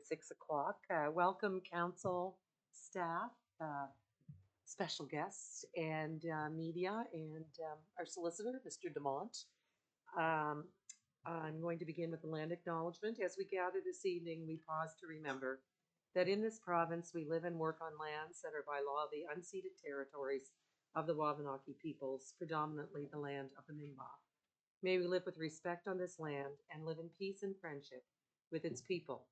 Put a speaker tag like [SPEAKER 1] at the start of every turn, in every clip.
[SPEAKER 1] 6 o'clock. Welcome, council, staff, special guests, and media, and our solicitor, Mr. Demont. Um, I'm going to begin with the land acknowledgement. As we gather this evening, we pause to remember that in this province we live and work on lands that are by law the unceded territories of the Wabanaki peoples, predominantly the land of the Mi'kmaq. May we live with respect on this land and live in peace and friendship with its people.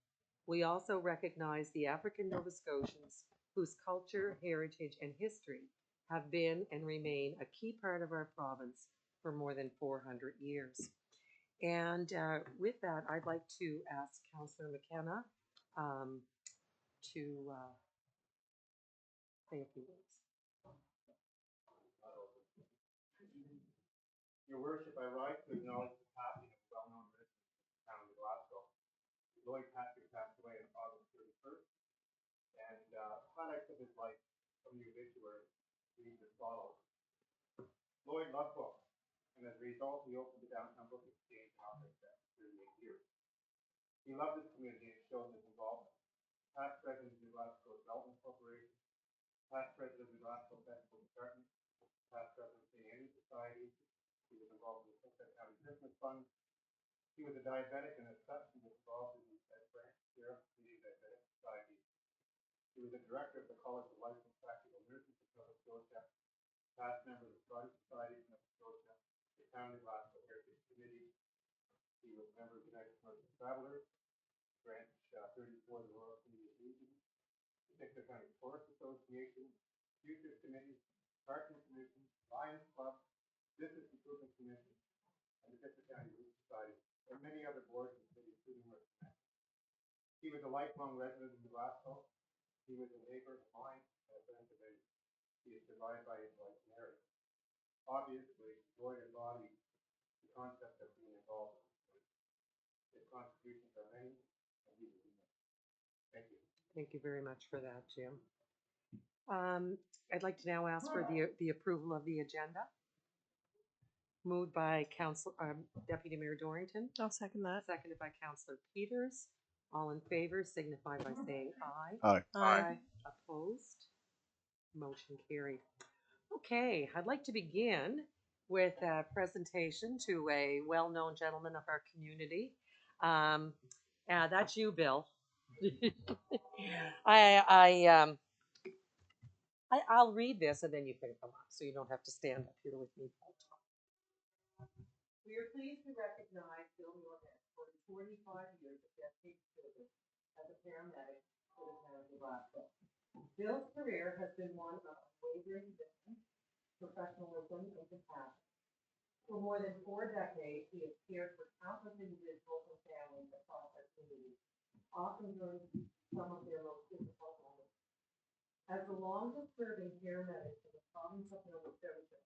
[SPEAKER 1] We also recognize the African Nova Scotians whose culture, heritage, and history have been and remain a key part of our province for more than 400 years. And with that, I'd like to ask Councillor McKenna to say a few words.
[SPEAKER 2] Your Worship, I rise to acknowledge the passing of well-known resident of the town of Glasgow. Lloyd Patrick passed away on August 31st, and highlights of his life from the obituary read as follows. Lloyd loved books, and as a result, he opened the Downtown Book Exchange in Alberta for 38 years. He loved his community and showed his involvement. Past president of the Glasgow Development Corporation, past president of the Glasgow Festival Department, past president of the Annie Society. He was involved in the Sunset County Christmas Fund. He was a diabetic, and as such, he was involved in the Branch Chair of the Canadian Diabetic Society. He was a director of the College of Licensed Practical Nurses of Nova Scotia, past member of the Scottish Society of Nova Scotia, the Town of Glasgow Heritage Committee. He was a member of the United Commercial Travelers, Branch 34 of the Royal Canadian Legion, the Victor County Forest Association, Futures Committee, Parking Commission, Lions Club, Business Improvement Commission, and the Victor County Youth Society, and many other boards and committees, including Merchant. He was a lifelong resident of Glasgow. He was a neighbor of mine and a friend of his. He is survived by his wife, Mary. Obviously, Lloyd embodied the concept of being involved in the community. His contributions are many, and he will be missed. Thank you.
[SPEAKER 1] Thank you very much for that, Jim. I'd like to now ask for the approval of the agenda. Moved by Deputy Mayor Dorrington.
[SPEAKER 3] I'll second that.
[SPEAKER 1] Seconded by Councillor Peters. All in favor signify by saying aye.
[SPEAKER 4] Aye.
[SPEAKER 3] Aye.
[SPEAKER 1] Opposed? Motion carried. Okay, I'd like to begin with a presentation to a well-known gentleman of our community. That's you, Bill. I'll read this and then you can come up, so you don't have to stand up here with me. We are pleased to recognize Bill Moorhead for his 45 years of dedicated service as a paramedic for the town of Glasgow. Bill's career has been one of unwavering commitment, professionalism, and compassion. For more than 4 decades, he has cared for countless individuals and families across our community, often during some of their most difficult moments. As the longest-serving paramedic in the province of Nova Scotia,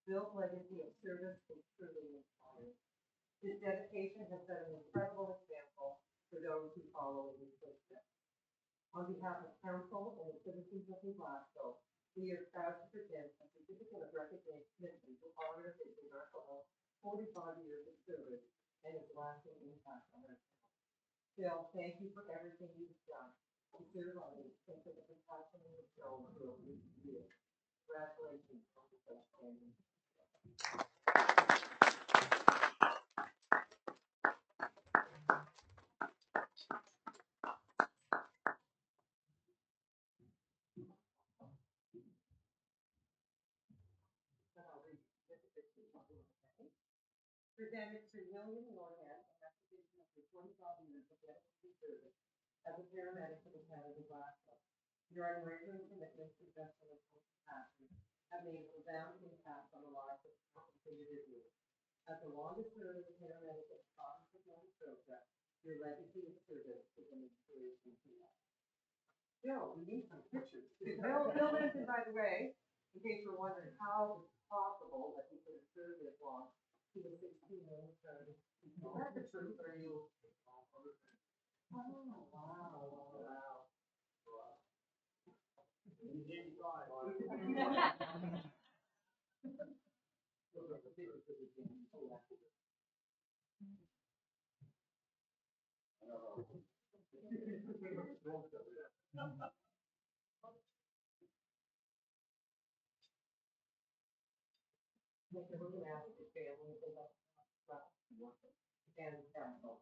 [SPEAKER 1] Bill's legacy of service is truly inspiring. His dedication has set an incredible example for those who follow in his footsteps. On behalf of council and the citizens of New Glasgow, we are proud to present a certificate of recognition to honor his remarkable 45 years of service and his lasting impact on our town. Bill, thank you for everything you've done to serve others and for the compassion and the show for over these years. Congratulations on the such standing. Presented to William Moorhead in recognition of his 25 years of dedicated service as a paramedic for the town of Glasgow. Your unwavering commitment to justice and compassion have made a profound impact on the lives of countless individuals. As the longest-serving paramedic in the province of Nova Scotia, your legacy of service is an inspiration to us. Bill, we need some pictures. Bill mentioned, by the way, in case you're wondering how it's possible that he could have served this long. He was 16 when he started. Is that the truth, or are you? Oh, wow. We're gonna ask the family for that, and council.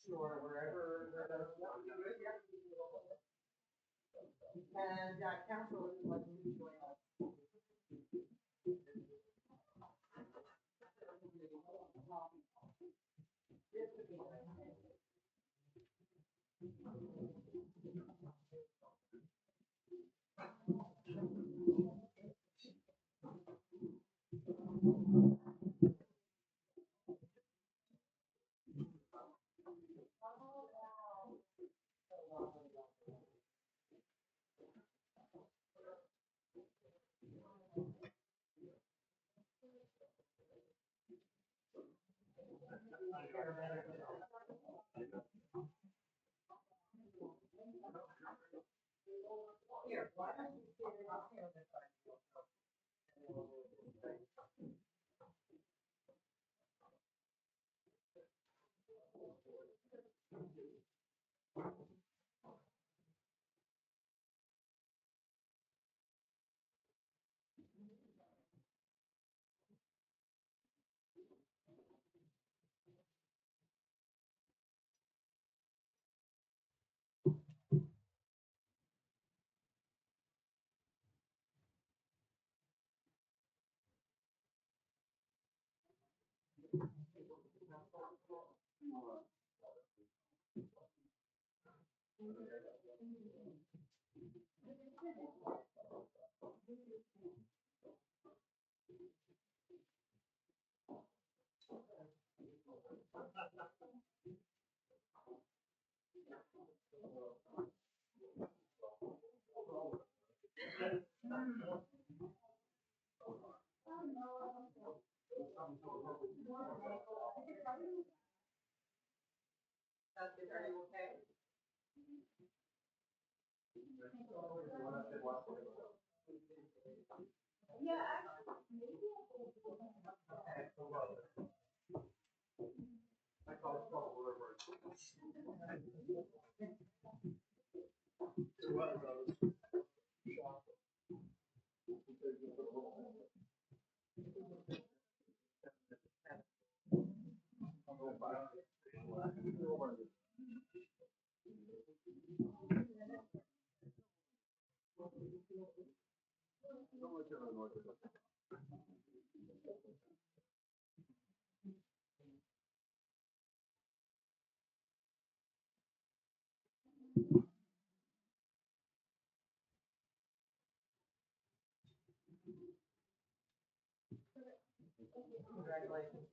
[SPEAKER 1] Sure, wherever, and, council is like to join us. Here, why don't you sit up here on this side? Are you okay? Congratulations.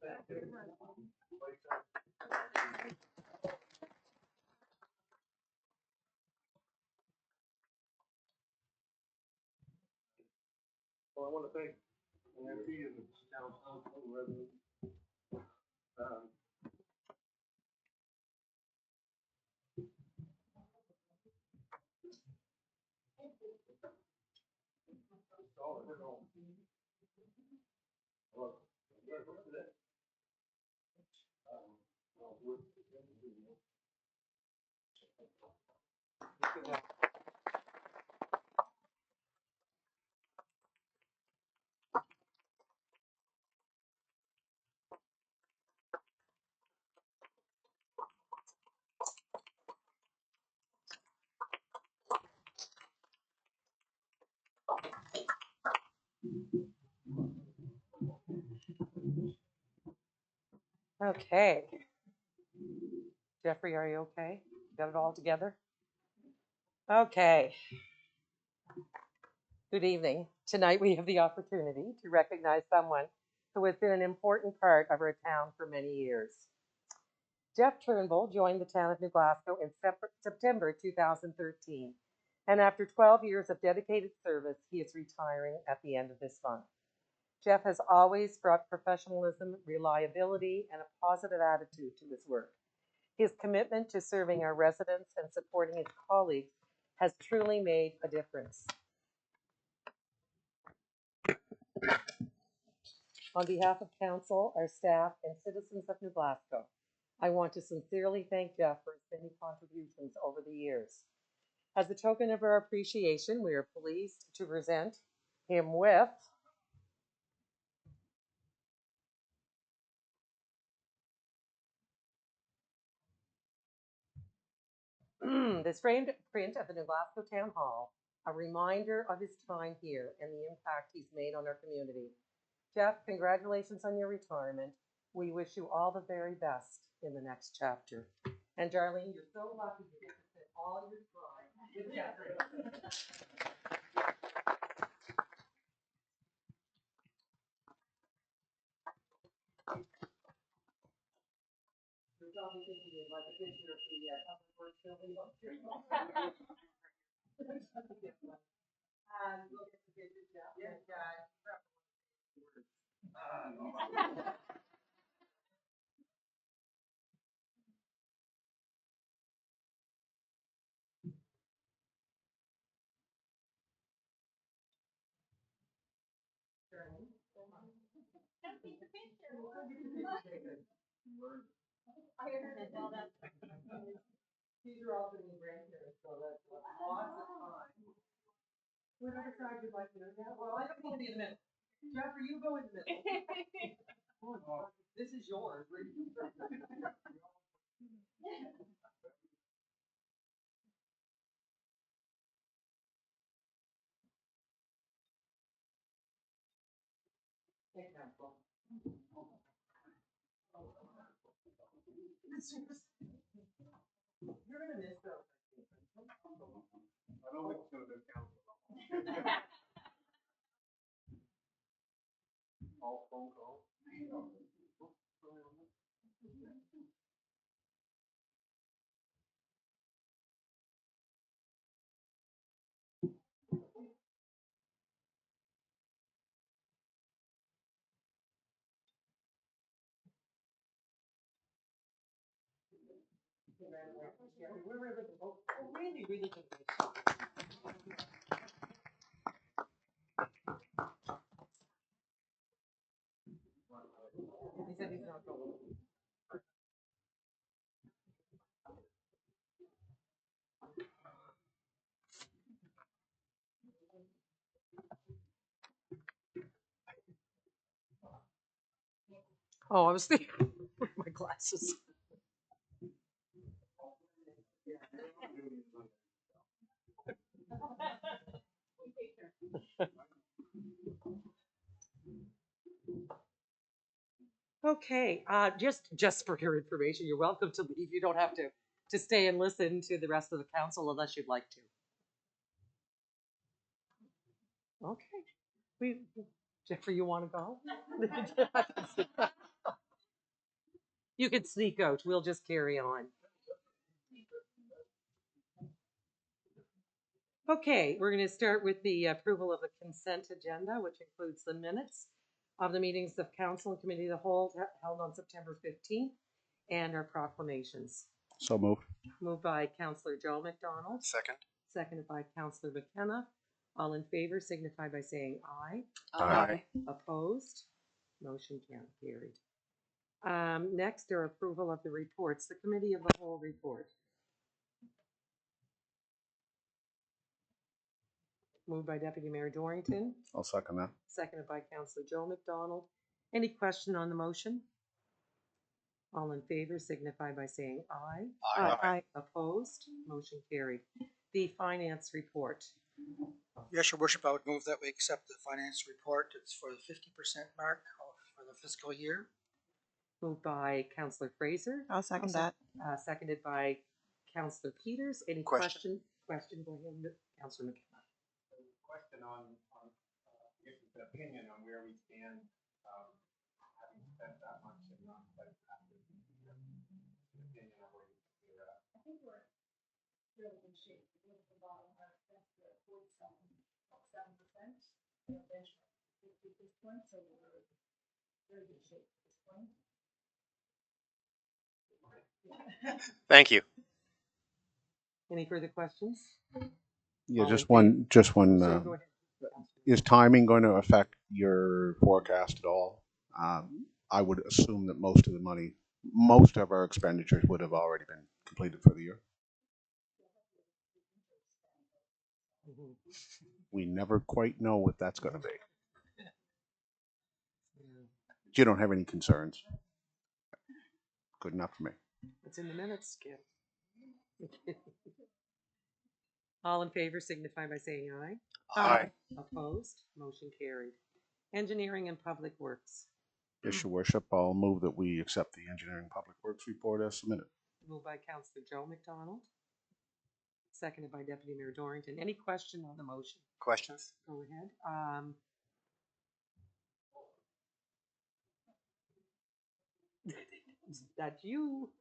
[SPEAKER 2] Well, I want to thank Nancy and the town council and residents. All in all. Well, yeah, what's today? Well,
[SPEAKER 3] Okay. Jeffrey, are you okay? Got it all together? Okay. Good evening. Tonight we have the opportunity to recognize someone who has been an important part of our town for many years. Jeff Turnbull joined the town of New Glasgow in September 2013, and after 12 years of dedicated service, he is retiring at the end of this month. Jeff has always brought professionalism, reliability, and a positive attitude to his work. His commitment to serving our residents and supporting his colleagues has truly made a difference. On behalf of council, our staff, and citizens of New Glasgow, I want to sincerely thank Jeff for his many contributions over the years. As a token of our appreciation, we are pleased to present him with this framed print of the New Glasgow Town Hall, a reminder of his time here and the impact he's made on our community. Jeff, congratulations on your retirement. We wish you all the very best in the next chapter. And Darlene, you're so lucky to get to spend all your time with Jeffrey. You're probably thinking of like a picture of the public works building up here. Look at the picture, Jeff. Yes, guys. These are all the new grandparents, so that's lots of time. Whatever side you'd like to go down. Well, I don't want to be in the middle. Jeffrey, you go in the middle. This is yours. Take that phone. You're gonna miss those.
[SPEAKER 2] I don't think it's gonna be council. All phone calls. We're really, really good. He said he's not going. Oh, I was thinking with my glasses. Okay, just for your information, you're welcome to leave. You don't have to stay and listen to the rest of the council unless you'd like to. Okay. Jeffrey, you want to go? You can sneak out. We'll just carry on. Okay, we're going to start with the approval of the consent agenda, which includes the minutes of the meetings of council and committee of the whole held on September 15th and our proclamations.
[SPEAKER 4] So moved.
[SPEAKER 3] Moved by Councillor Joe McDonald.
[SPEAKER 4] Second.
[SPEAKER 3] Seconded by Councillor McKenna. All in favor signify by saying aye.
[SPEAKER 4] Aye.
[SPEAKER 3] Opposed? Motion can't carried. Next are approval of the reports. The committee of the whole report. Moved by Deputy Mayor Dorrington.
[SPEAKER 4] I'll second that.
[SPEAKER 3] Seconded by Councillor Joe McDonald. Any question on the motion? All in favor signify by saying aye.
[SPEAKER 4] Aye.
[SPEAKER 3] Opposed? Motion carried. The finance report.
[SPEAKER 5] Yes, Your Worship, I would move that we accept the finance report. It's for the 50% mark for the fiscal year.
[SPEAKER 3] Moved by Councillor Fraser.
[SPEAKER 6] I'll second that.
[SPEAKER 3] Seconded by Councillor Peters. Any
[SPEAKER 4] Question.
[SPEAKER 3] Question by him, Councillor McKenna.
[SPEAKER 2] Question on the opinion on where we stand, having spent that much and not quite after the opinion of where we're at.
[SPEAKER 7] I think we're really in shape. Look at the bottom, our expenses are 47%. Benchmark 50 at this point, so we're very good shape at this point.
[SPEAKER 4] Thank you.
[SPEAKER 3] Any further questions?
[SPEAKER 4] Yeah,
[SPEAKER 3] All
[SPEAKER 4] just
[SPEAKER 3] in
[SPEAKER 4] one. Just one.
[SPEAKER 3] So go ahead.
[SPEAKER 4] Is timing going to affect your forecast at all? I would assume that most of the money most of our expenditures would have already been completed for the year.
[SPEAKER 3] Mhm.
[SPEAKER 4] We never quite know what that's going to be.
[SPEAKER 3] Yeah.
[SPEAKER 4] You don't have any concerns. Good enough for me.
[SPEAKER 3] It's in the minutes, Skip. All in favor signify by saying aye.
[SPEAKER 4] Aye.
[SPEAKER 3] Opposed? Motion carried. Engineering and Public Works.
[SPEAKER 4] Yes, Your Worship, I'll move that we accept the Engineering Public Works report as submitted.
[SPEAKER 3] Moved by Councillor Joe McDonald. Seconded by Deputy Mayor Dorrington. Any question on the motion?
[SPEAKER 2] Questions?
[SPEAKER 3] Go ahead. That's you.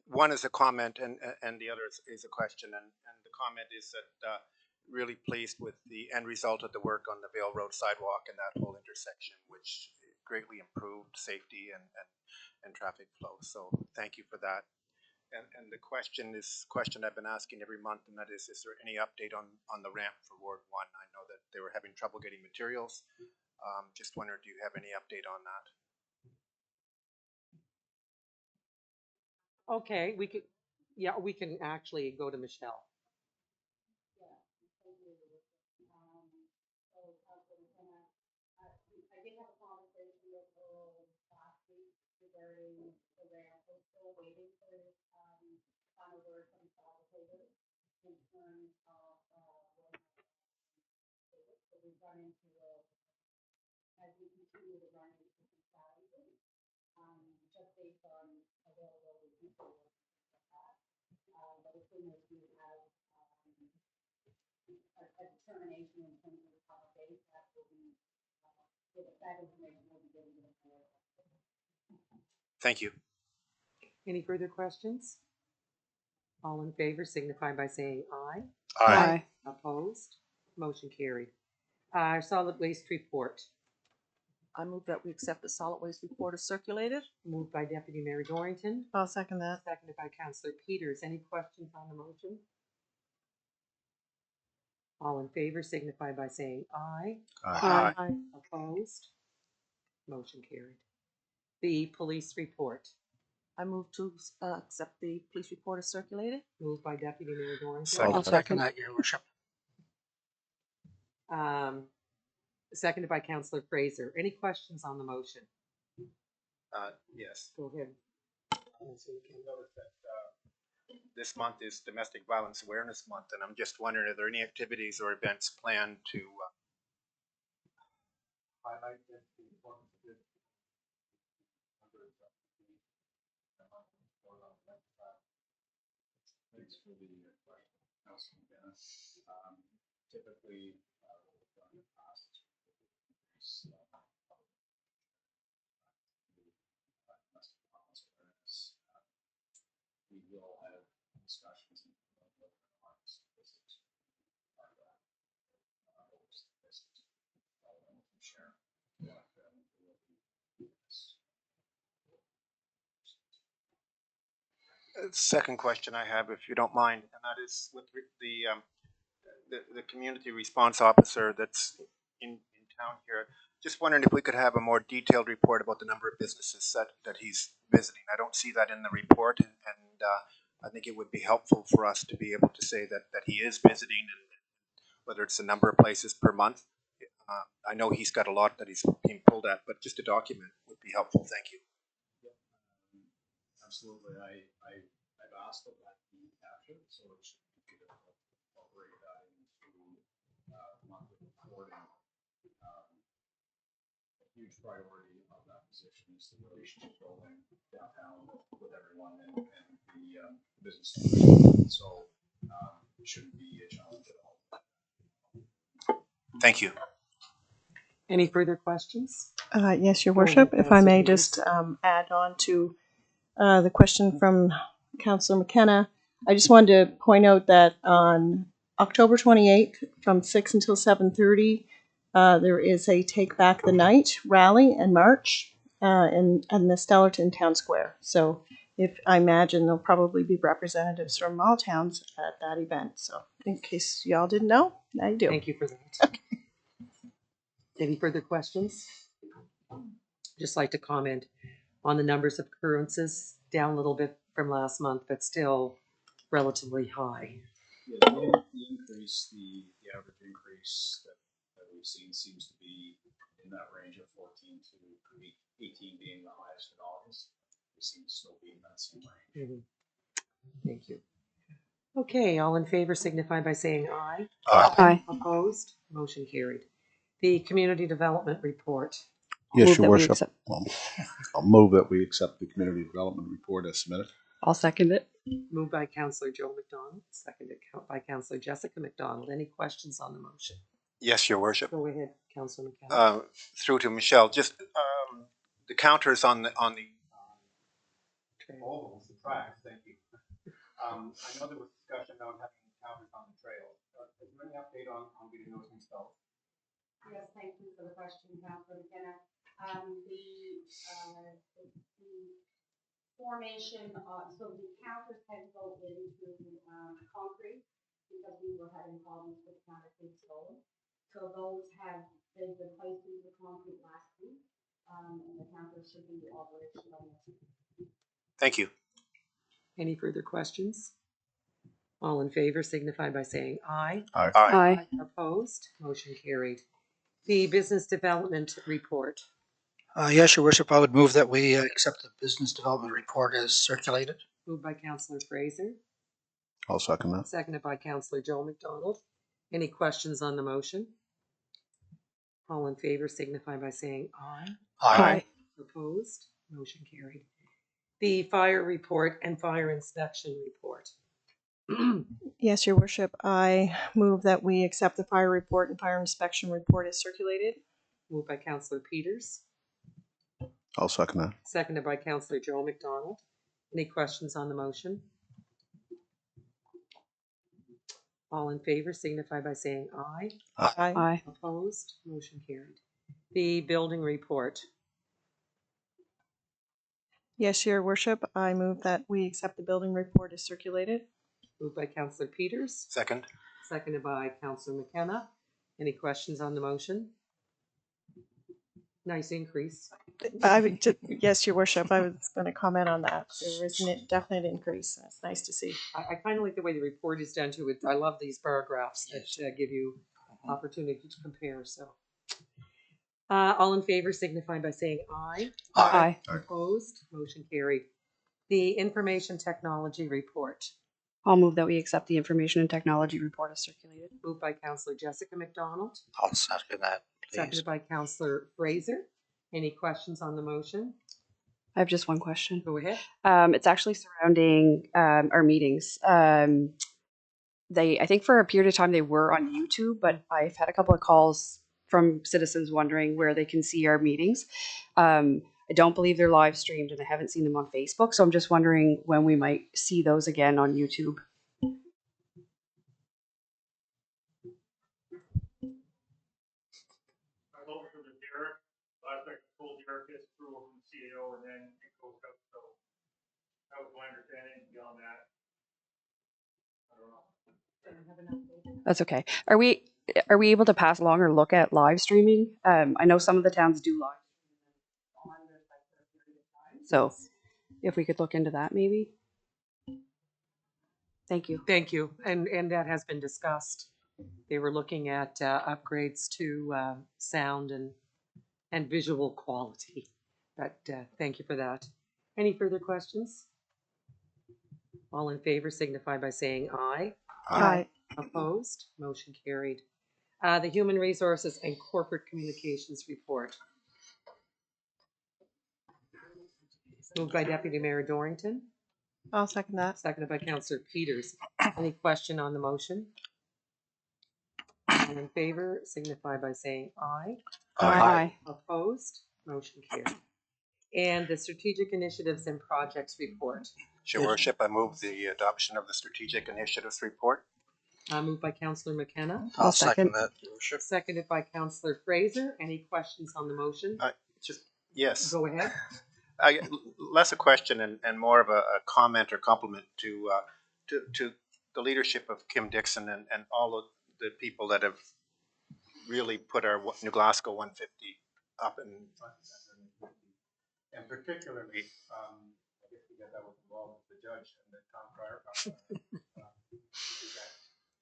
[SPEAKER 2] One is a comment and the other is a question. And the comment is that really pleased with the end result of the work on the Vale Road sidewalk and that whole intersection, which greatly improved safety and traffic flow. So thank you for that. And the question I've been asking every month, and that is there any update on the ramp for Ward 1? I know that they were having trouble getting materials. Just wondered, do you have any update on that?
[SPEAKER 3] Okay, we can actually go to Michelle.
[SPEAKER 7] I did have a conversation with her last week regarding the ramp. We're still waiting for, final word from Salvatore in terms of, so we've run into as we continue to run into some challenges, just based on availability of people and things like that. But as soon as we have, a determination in terms of the top date, that will be, that information will be given to the board.
[SPEAKER 2] Thank you.
[SPEAKER 3] Any further questions? All in favor signify by saying aye.
[SPEAKER 2] Aye.
[SPEAKER 3] Opposed? Motion carried. Solid waste report.
[SPEAKER 6] I move that we accept the solid waste report as circulated.
[SPEAKER 3] Moved by Deputy Mayor Dorrington,
[SPEAKER 6] I'll second that.
[SPEAKER 3] seconded by Councillor Peters. Any questions on the motion? All in favor signify by saying aye.
[SPEAKER 2] Aye.
[SPEAKER 3] Opposed? Motion carried. The police report.
[SPEAKER 6] I move to accept the police report as circulated.
[SPEAKER 3] Moved by Deputy Mayor Dorrington.
[SPEAKER 2] Second.
[SPEAKER 5] I'll second that, Your Worship.
[SPEAKER 3] Seconded by Councillor Fraser. Any questions on the motion?
[SPEAKER 2] Yes.
[SPEAKER 3] Go ahead.
[SPEAKER 2] Notice that this month is Domestic Violence Awareness Month, and I'm just wondering, are there any activities or events planned to highlight the importance of this?
[SPEAKER 8] Thanks for the question, Councilman Dennis. Typically, what we've done in the past is domestic violence awareness. We will have discussions and visits. Share.
[SPEAKER 2] Second question I have, if you don't mind, and that is with the community response officer that's in town here. Just wondering if we could have a more detailed report about the number of businesses that he's visiting. I don't see that in the report, and I think it would be helpful for us to be able to say that he is visiting, and whether it's a number of places per month. I know he's got a lot that he's being pulled at, but just a document would be helpful. Thank you.
[SPEAKER 8] Absolutely. I've asked that that be captured, so it should be good to incorporate that into monthly reporting. A huge priority of that position is the relationship building downtown with everyone and the business owners. So it shouldn't be a challenge at all.
[SPEAKER 2] Thank you.
[SPEAKER 3] Any further questions?
[SPEAKER 6] Yes, Your
[SPEAKER 3] Go ahead,
[SPEAKER 6] Worship. If I may
[SPEAKER 3] Councillor
[SPEAKER 6] just add on to the question from Councillor McKenna. I just wanted to point out that on October 28th from 6 until 7:30, there is a Take Back the Night rally and march in the Stellarton Town Square. So I imagine there'll probably be representatives from all towns at that event. So in case y'all didn't know, now you do.
[SPEAKER 3] Thank you for that. Any further questions? Just like to comment on the numbers of occurrences, down a little bit from last month, but still relatively high.
[SPEAKER 8] Yeah, the increase, the average increase that we've seen seems to be in that range of 14 to 18 being the highest in August. We seem to still be in that same range.
[SPEAKER 3] Mhm. Thank you. Okay, all in favor signify by saying aye.
[SPEAKER 9] Aye.
[SPEAKER 3] Opposed? Motion carried. The Community Development Report.
[SPEAKER 4] Yes,
[SPEAKER 9] Move
[SPEAKER 4] your
[SPEAKER 9] that we
[SPEAKER 4] worship.
[SPEAKER 9] accept.
[SPEAKER 4] I'll move that we accept the community development report as submitted.
[SPEAKER 9] I'll second it.
[SPEAKER 3] Moved by Councillor Joe McDonald, seconded by Councillor Jessica McDonald. Any questions on the motion?
[SPEAKER 10] Yes, your worship.
[SPEAKER 3] Go ahead, Councillor McKenna.
[SPEAKER 10] Through to Michelle, just the counters on the
[SPEAKER 2] ovals, the tracks, thank you. I know there was discussion about having counters on the trails. Is there any update on getting those installed?
[SPEAKER 7] Yes, thank you for the question, Councilor McKenna. The formation, so the counters had to go into, concrete because we were having problems with concrete stone. So those have been placed into the concrete last week, and the counters should be operational next week.
[SPEAKER 10] Thank you.
[SPEAKER 3] Any further questions? All in favor signify by saying aye.
[SPEAKER 4] Aye.
[SPEAKER 9] Aye.
[SPEAKER 3] Opposed? Motion carried. The Business Development Report.
[SPEAKER 5] Yes, your worship, I would move that we accept the business development report as circulated.
[SPEAKER 3] Moved by Councillor Fraser,
[SPEAKER 4] I'll second that.
[SPEAKER 3] seconded by Councillor Joe McDonald. Any questions on the motion? All in favor signify by saying aye.
[SPEAKER 9] Aye.
[SPEAKER 3] Opposed? Motion carried. The Fire Report and Fire Inspection Report.
[SPEAKER 6] Yes, your worship, I move that we accept the fire report and fire inspection report as circulated.
[SPEAKER 3] Moved by Councillor Peters,
[SPEAKER 4] I'll second that.
[SPEAKER 3] seconded by Councillor Joe McDonald. Any questions on the motion? All in favor signify by saying aye.
[SPEAKER 9] Aye.
[SPEAKER 3] Opposed? Motion carried. The Building Report.
[SPEAKER 6] Yes, your worship, I move that we accept the building report as circulated.
[SPEAKER 3] Moved by Councillor Peters,
[SPEAKER 10] Second.
[SPEAKER 3] seconded by Councillor McKenna. Any questions on the motion? Nice increase.
[SPEAKER 6] Yes, your worship, I was going to comment on that. There is a definite increase. That's nice to see.
[SPEAKER 3] I kind of like the way the report is done too. I love these paragraphs that give you opportunity to compare. So, all in favor signify by saying aye.
[SPEAKER 9] Aye.
[SPEAKER 3] Opposed? Motion carried. The Information Technology Report.
[SPEAKER 9] I'll move that we accept the information and technology report as circulated.
[SPEAKER 3] Moved by Councillor Jessica McDonald,
[SPEAKER 5] I'll second that, please.
[SPEAKER 3] seconded by Councillor Fraser. Any questions on the motion?
[SPEAKER 9] I have just one question.
[SPEAKER 3] Go ahead.
[SPEAKER 9] It's actually surrounding our meetings. I think for a period of time they were on YouTube, but I've had a couple of calls from citizens wondering where they can see our meetings. I don't believe they're live streamed and I haven't seen them on Facebook. So I'm just wondering when we might see those again on YouTube.
[SPEAKER 2] I voted for the Derek. Last night I told Derek gets approval from the CEO and then it goes up. So that was my understanding. Beyond that, I don't know.
[SPEAKER 9] That's okay. Are we able to pass along or look at live streaming? I know some of the towns do live. So if we could look into that maybe. Thank you.
[SPEAKER 3] Thank you. And that has been discussed. They were looking at upgrades to sound and visual quality. But thank you for that. Any further questions? All in favor signify by saying aye.
[SPEAKER 6] Aye.
[SPEAKER 3] Opposed? Motion carried. The Human Resources and Corporate Communications Report. Moved by Deputy Mayor Dorrington,
[SPEAKER 6] I'll second that.
[SPEAKER 3] seconded by Councillor Peters. Any question on the motion? All in favor signify by saying aye.
[SPEAKER 9] Aye.
[SPEAKER 3] Opposed? Motion carried. And the Strategic Initiatives and Projects Report.
[SPEAKER 10] Your worship, I move the adoption of the Strategic Initiatives Report.
[SPEAKER 3] Moved by Councillor McKenna,
[SPEAKER 5] I'll
[SPEAKER 9] second.
[SPEAKER 5] second that, your worship.
[SPEAKER 3] seconded by Councillor Fraser. Any questions on the motion?
[SPEAKER 10] Yes.
[SPEAKER 3] Go ahead.
[SPEAKER 10] Less a question and more of a comment or compliment to the leadership of Kim Dixon and all of the people that have really put our New Glasgow 150 up and
[SPEAKER 2] And particularly, I guess because I was involved with the judge and the town crier,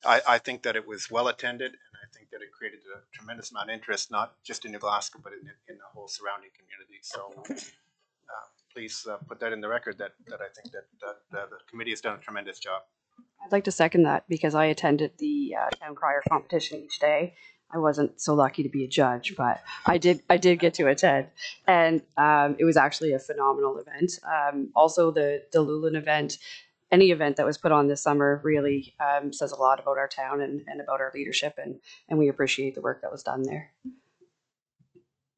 [SPEAKER 10] I think that it was well attended, and I think that it created a tremendous amount of interest, not just in New Glasgow, but in the whole surrounding community. So please put that in the record that I think that the committee has done a tremendous job.
[SPEAKER 9] I'd like to second that because I attended the town crier competition each day. I wasn't so lucky to be a judge, but I did get to attend, and it was actually a phenomenal event. Also, the Lulin event, any event that was put on this summer, really says a lot about our town and about our leadership, and we appreciate the work that was done there.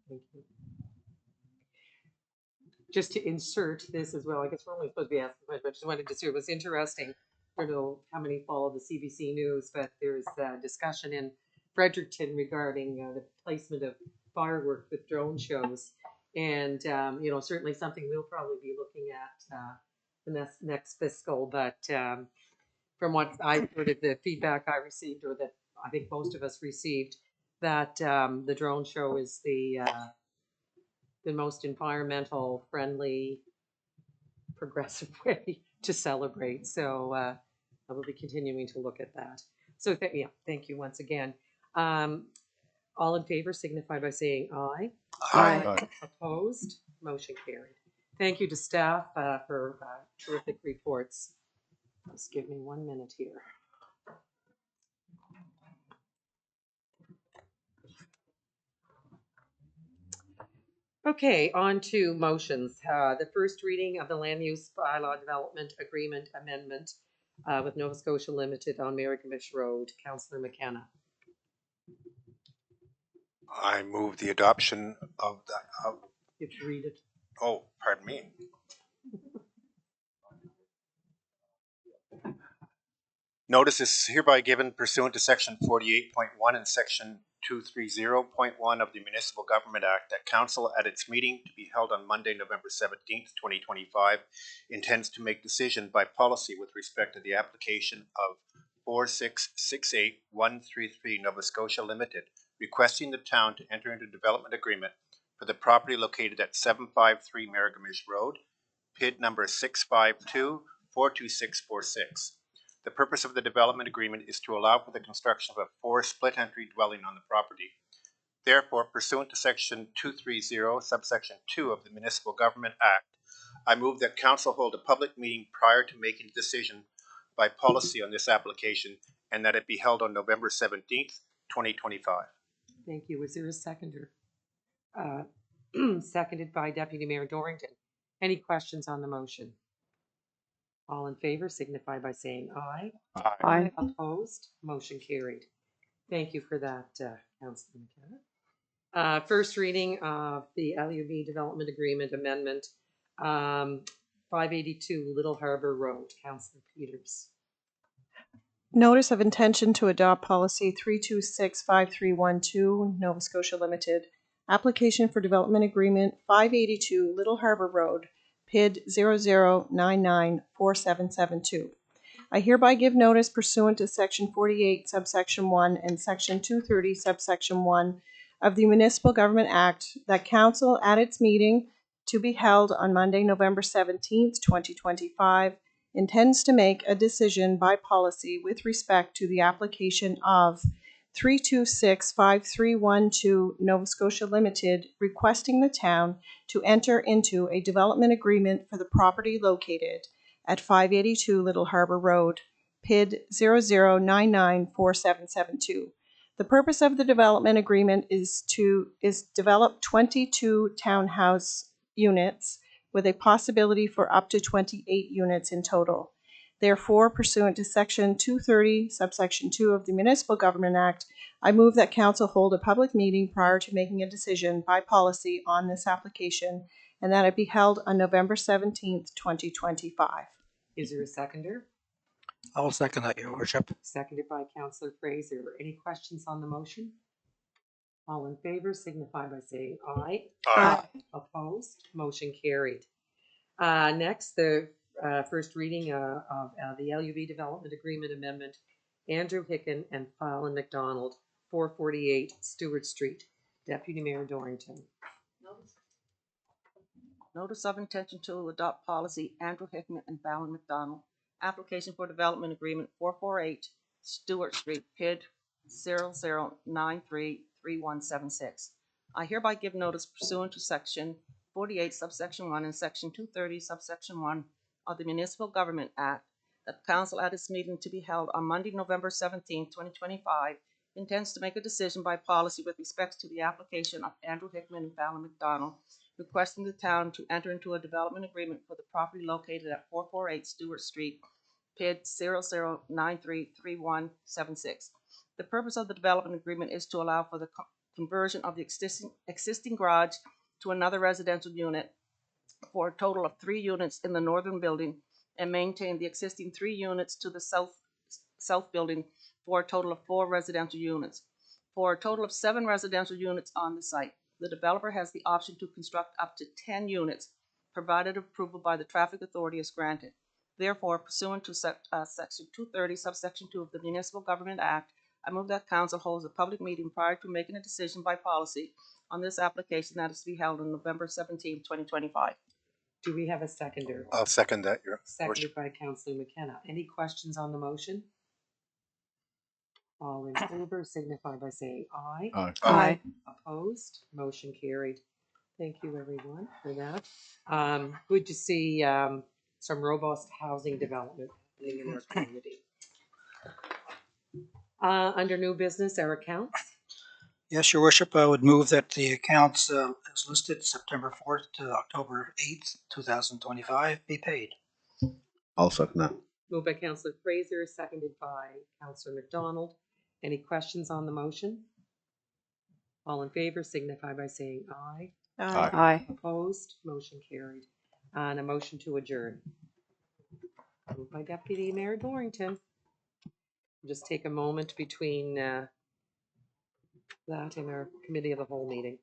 [SPEAKER 3] Thank you. Just to insert this as well, I guess we're only supposed to be asking questions, but I just wanted to see, it was interesting. I don't know how many follow the CBC News, but there's a discussion in Fredericton regarding the placement of fireworks with drone shows. And, you know, certainly something we'll probably be looking at the next fiscal. But from what I heard of the feedback I received, or that I think most of us received, that the drone show is the most environmental friendly, progressive way to celebrate. So I will be continuing to look at that. So yeah, thank you once again. All in favor signify by saying aye.
[SPEAKER 4] Aye.
[SPEAKER 3] Opposed? Motion carried. Thank you to staff for terrific reports. Just give me 1 minute here. Okay, on to motions. The first reading of the Land Use Bylaw Development Agreement Amendment with Nova Scotia Limited on Merrickabish Road. Councillor McKenna.
[SPEAKER 10] I move the adoption of the.
[SPEAKER 3] You have to read it.
[SPEAKER 10] Oh, pardon me. Notice is hereby given pursuant to section 48.1 and section 230.1 of the Municipal Government Act that council at its meeting to be held on Monday, November 17th, 2025, intends to make decision by policy with respect to the application of 4668133 Nova Scotia Limited, requesting the town to enter into development agreement for the property located at 753 Merrickabish Road, PID number 652-42646. The purpose of the development agreement is to allow for the construction of a 4 split-entry dwelling on the property. Therefore, pursuant to section 230, subsection 2 of the Municipal Government Act, I move that council hold a public meeting prior to making a decision by policy on this application, and that it be held on November 17th, 2025.
[SPEAKER 3] Thank you. Was there a seconder? Seconded by Deputy Mayor Dorrington. Any questions on the motion? All in favor signify by saying aye.
[SPEAKER 9] Aye.
[SPEAKER 3] Opposed? Motion carried. Thank you for that, Councillor McKenna. First reading of the LUV Development Agreement Amendment, 582 Little Harbor Road. Councillor Peters.
[SPEAKER 6] Notice of intention to adopt policy 3265312, Nova Scotia Limited. Application for development agreement 582 Little Harbor Road, PID 00994772. I hereby give notice pursuant to section 48 subsection 1 and section 230 subsection 1 of the Municipal Government Act that council at its meeting to be held on Monday, November 17th, 2025, intends to make a decision by policy with respect to the application of 3265312 Nova Scotia Limited, requesting the town to enter into a development agreement for the property located at 582 Little Harbor Road, PID 00994772. The purpose of the development agreement is develop 22 townhouse units with a possibility for up to 28 units in total. Therefore, pursuant to section 230, subsection 2 of the Municipal Government Act, I move that council hold a public meeting prior to making a decision by policy on this application, and that it be held on November 17th, 2025.
[SPEAKER 3] Is there a seconder?
[SPEAKER 5] I'll second that, Your Worship.
[SPEAKER 3] Seconded by Councillor Fraser. Any questions on the motion? All in favor signify by saying aye.
[SPEAKER 10] Aye.
[SPEAKER 3] Opposed? Motion carried. Next, the first reading of the LUV Development Agreement Amendment, Andrew Hicken and Fallon McDonald, 448 Stewart Street. Deputy Mayor Dorrington.
[SPEAKER 11] Notice of intention to adopt policy Andrew Hickman and Fallon McDonald. Application for development agreement 448 Stewart Street, PID 00933176. I hereby give notice pursuant to section 48 subsection 1 and section 230 subsection 1 of the Municipal Government Act that the council at its meeting to be held on Monday, November 17, 2025, intends to make a decision by policy with respect to the application of Andrew Hickman and Fallon McDonald, requesting the town to enter into a development agreement for the property located at 448 Stewart Street, PID 00933176. The purpose of the development agreement is to allow for the conversion of the existing garage to another residential unit for a total of 3 units in the northern building and maintain the existing 3 units to the south building for a total of 4 residential units, for a total of 7 residential units on the site. The developer has the option to construct up to 10 units, provided approval by the traffic authority is granted. Therefore, pursuant to section 230, subsection 2 of the Municipal Government Act, I move that council holds a public meeting prior to making a decision by policy on this application that is to be held on November 17, 2025.
[SPEAKER 3] Do we have a seconder?
[SPEAKER 10] I'll second that, Your Worship.
[SPEAKER 3] Seconded by Councillor McKenna. Any questions on the motion? All in favor signify by saying aye.
[SPEAKER 4] Aye.
[SPEAKER 9] Aye.
[SPEAKER 3] Opposed? Motion carried. Thank you, everyone, for that. Good to see some robust housing development happening in our community. Under new business, our accounts.
[SPEAKER 5] Yes, Your Worship, I would move that the accounts as listed September 4th to October 8th, 2025 be paid.
[SPEAKER 4] I'll second that.
[SPEAKER 3] Moved by Councillor Fraser, seconded by Councillor McDonald. Any questions on the motion? All in favor signify by saying aye.
[SPEAKER 4] Aye.
[SPEAKER 9] Aye.
[SPEAKER 3] Opposed? Motion carried. And a motion to adjourn. Moved by Deputy Mayor Dorrington. Just take a moment between that and our committee of the whole meeting.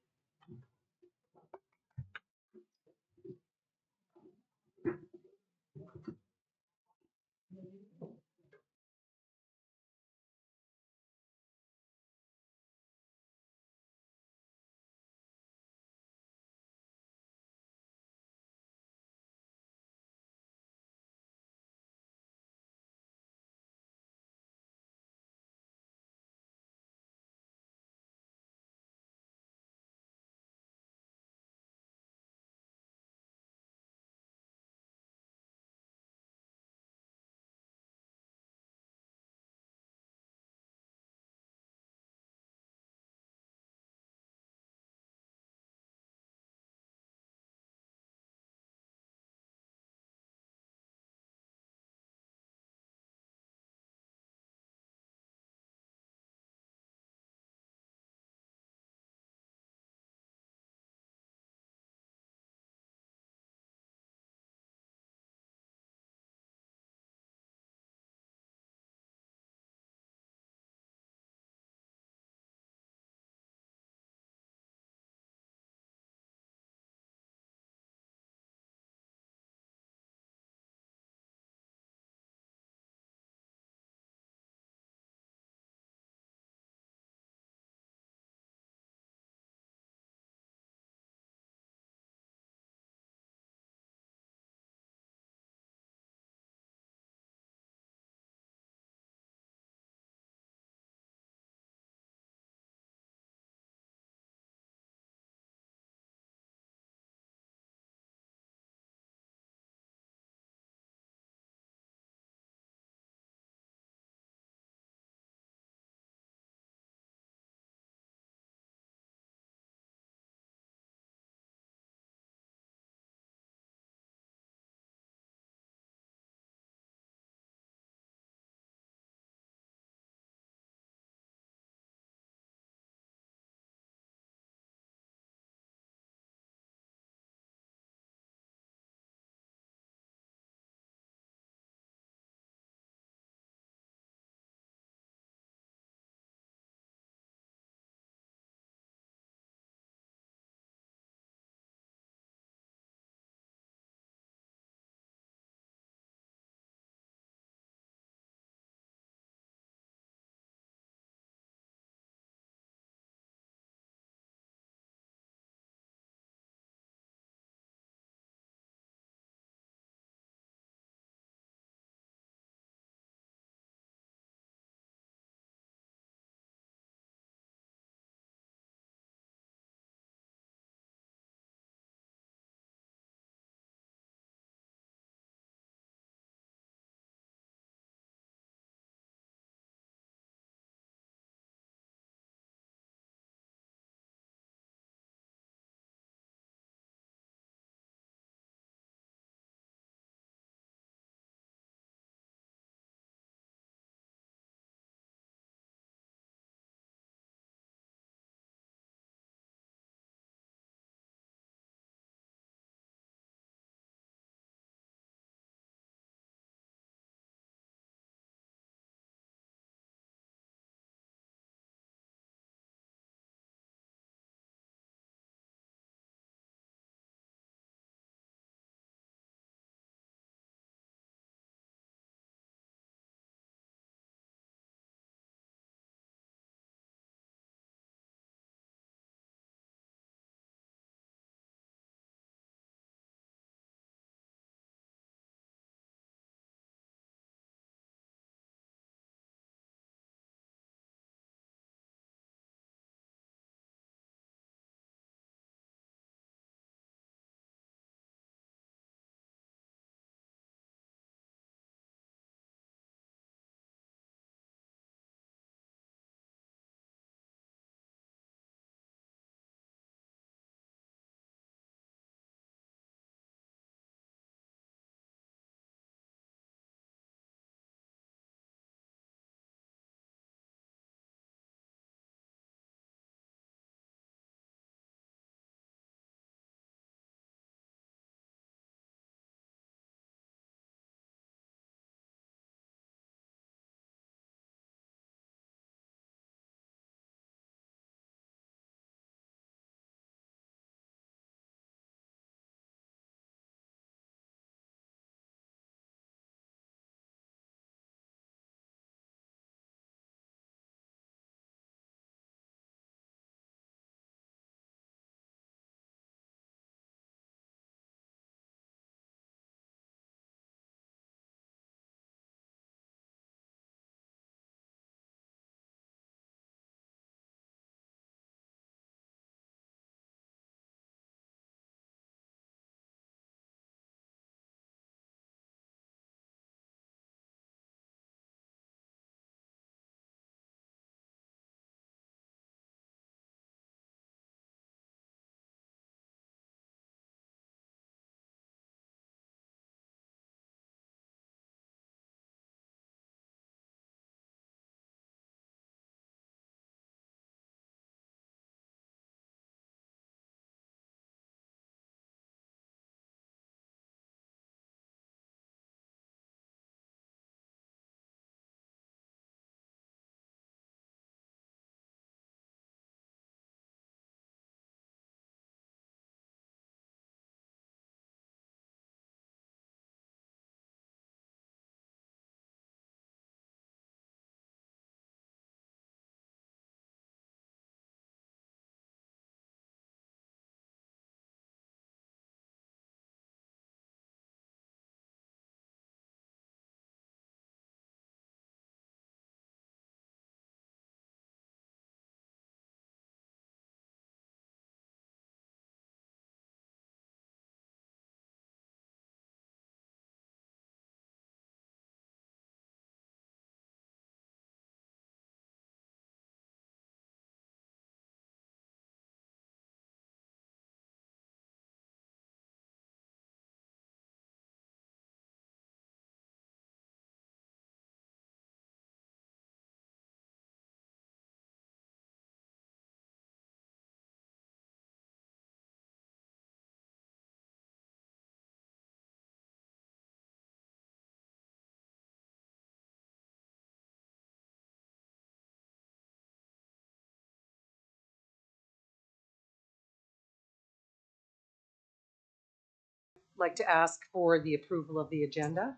[SPEAKER 3] like to ask for the approval of the agenda.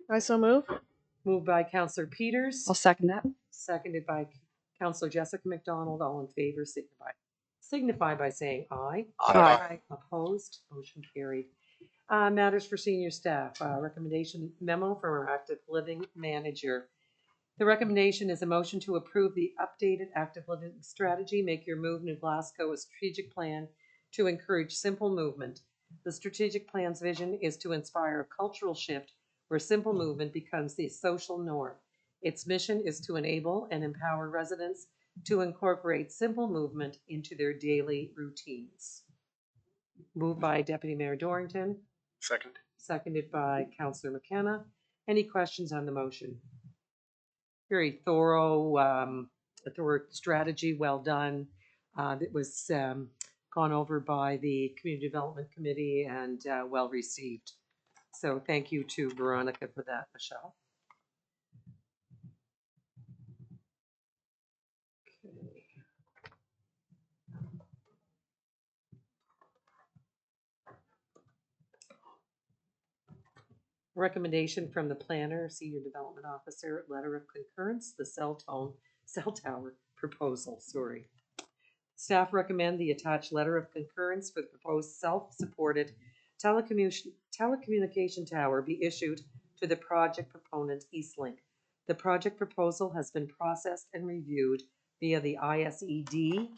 [SPEAKER 6] I so move.
[SPEAKER 3] Moved by Councillor Peters,
[SPEAKER 9] I'll second that.
[SPEAKER 3] seconded by Councillor Jessica McDonald. All in favor, signify by saying aye.
[SPEAKER 9] Aye.
[SPEAKER 3] Opposed, motion carried. Matters for senior staff, recommendation memo from our active living manager. The recommendation is a motion to approve the updated active living strategy, Make Your Move New Glasgow, a strategic plan to encourage simple movement. The strategic plan's vision is to inspire a cultural shift where simple movement becomes the social norm. Its mission is to enable and empower residents to incorporate simple movement into their daily routines. Moved by Deputy Mayor Dorrington,
[SPEAKER 10] Second.
[SPEAKER 3] seconded by Councillor McKenna. Any questions on the motion? Very thorough, a thorough strategy, well done. It was gone over by the Community Development Committee and well received. So thank you to Veronica for that, Michelle. Okay. Recommendation from the planner, senior development officer, letter of concurrence, the cell tower proposal, sorry. Staff recommend the attached letter of concurrence for the proposed self-supported telecommunication tower be issued to the project proponent Eastlink. The project proposal has been processed and reviewed via the ISED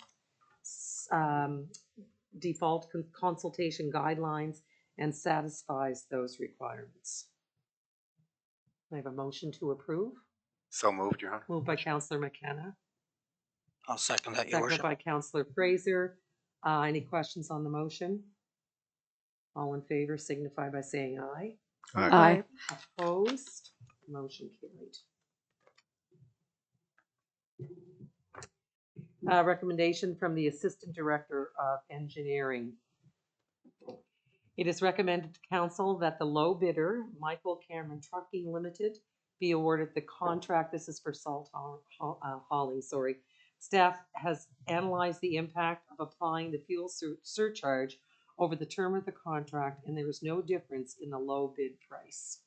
[SPEAKER 3] default consultation guidelines and satisfies those requirements. I have a motion to approve.
[SPEAKER 10] So moved, Your Honor.
[SPEAKER 3] Moved by Councillor McKenna,
[SPEAKER 5] I'll second that, Your
[SPEAKER 3] seconded
[SPEAKER 5] Worship.
[SPEAKER 3] by Councillor Fraser. Any questions on the motion? All in favor signify by saying aye.
[SPEAKER 9] Aye.
[SPEAKER 3] Opposed? Motion carried. Recommendation from the Assistant Director of Engineering. It is recommended to Council that the low bidder, Michael Cameron Trucking Limited, be awarded the contract. This is for salt hauling, sorry. Staff has analyzed the impact of applying the fuel surcharge over the term of the contract, and there is no difference in the low bid price.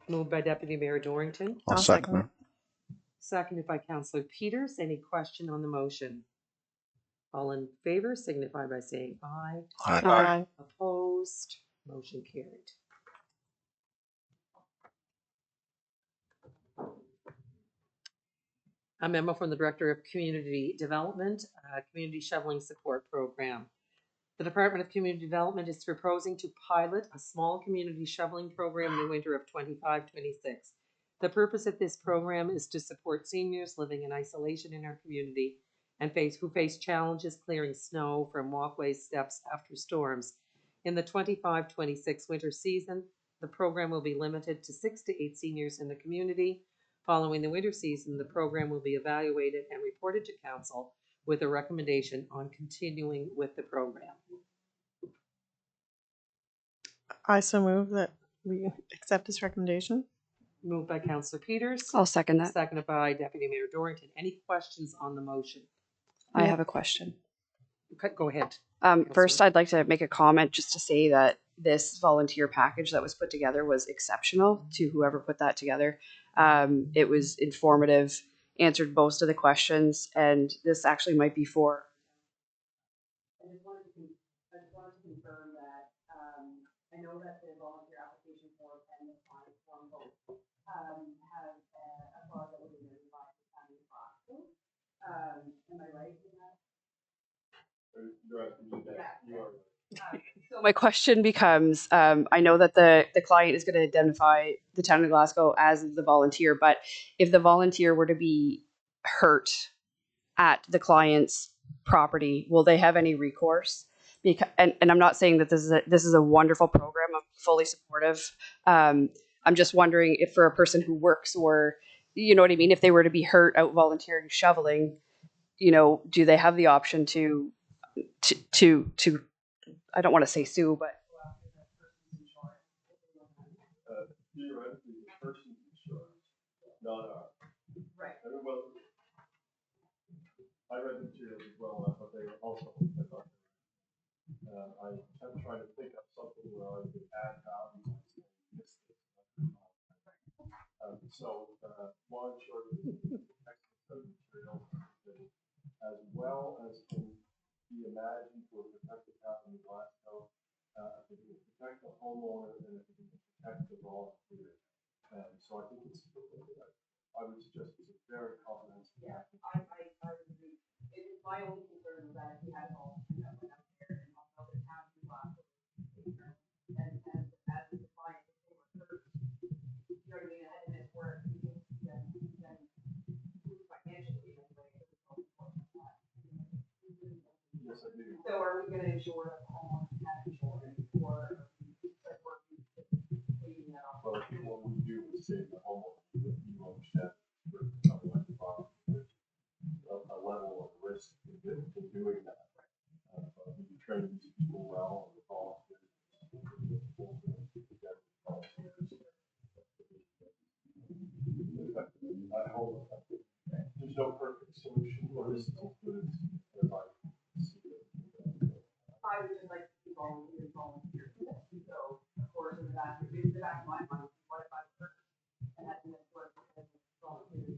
[SPEAKER 3] Moved by Deputy Mayor Dorrington,
[SPEAKER 4] I'll second that.
[SPEAKER 3] seconded by Councillor Peters. Any question on the motion? All in favor signify by saying aye.
[SPEAKER 6] Aye.
[SPEAKER 3] Opposed? Motion carried. A memo from the Director of Community Development, Community Shoveling Support Program. The Department of Community Development is proposing to pilot a small community shoveling program in the winter of 25-26. The purpose of this program is to support seniors living in isolation in our community and who face challenges clearing snow from walkways, steps after storms. In the 25-26 winter season, the program will be limited to 6 to 8 seniors in the community. Following the winter season, the program will be evaluated and reported to Council with a recommendation on continuing with the program.
[SPEAKER 6] I so move that we accept this recommendation.
[SPEAKER 3] Moved by Councillor Peters,
[SPEAKER 9] I'll second that.
[SPEAKER 3] seconded by Deputy Mayor Dorrington. Any questions on the motion?
[SPEAKER 9] I have a question.
[SPEAKER 3] Go ahead.
[SPEAKER 9] First, I'd like to make a comment just to say that this volunteer package that was put together was exceptional to whoever put that together. It was informative, answered most of the questions, and this actually might be for.
[SPEAKER 1] I just wanted to confirm that, I know that the volunteer application form and the client form both, have a clause that would be notified to county Glasgow. Am I right in that?
[SPEAKER 9] So my question becomes, I know that the client is going to identify the town of Glasgow as the volunteer, but if the volunteer were to be hurt at the client's property, will they have any recourse? Because, and I'm not saying that this is a wonderful program. I'm fully supportive. I'm just wondering if for a person who works, or you know what I mean, if they were to be hurt out volunteering shoveling, you know, do they have the option to I don't want to say sue, but
[SPEAKER 2] Theoretically, the person's insurance, not ours.
[SPEAKER 1] Right.
[SPEAKER 2] I mean, well, I read the materials as well, but they also. I'm trying to think of something where I could add value. One, sure, material as well as can be imagined for protected housing in Glasgow, if it can protect the homeowner and if it can protect the volunteer. And so I think I would suggest it's a very comprehensive.
[SPEAKER 1] Yeah, I agree. It is my only concern that we had all, that went out there and also the town who lost it. And as the client, they were hurt, you know what I mean, and it's work, then financially, anyway, it was so important.
[SPEAKER 2] Yes, I do.
[SPEAKER 1] So are we gonna ensure that the homeowners have insurance or like working cleaning that off?
[SPEAKER 2] But what we do is save the homeowner, you understand, for something like the bond, there's a level of risk in doing that. But we train these people well, and the volunteers. I hope there's no perfect solution, or this is as good as I see it.
[SPEAKER 1] I would just like to see volunteers volunteer for this, so of course, in the back of my mind, what if I work? And that's in this work, because it's volunteers.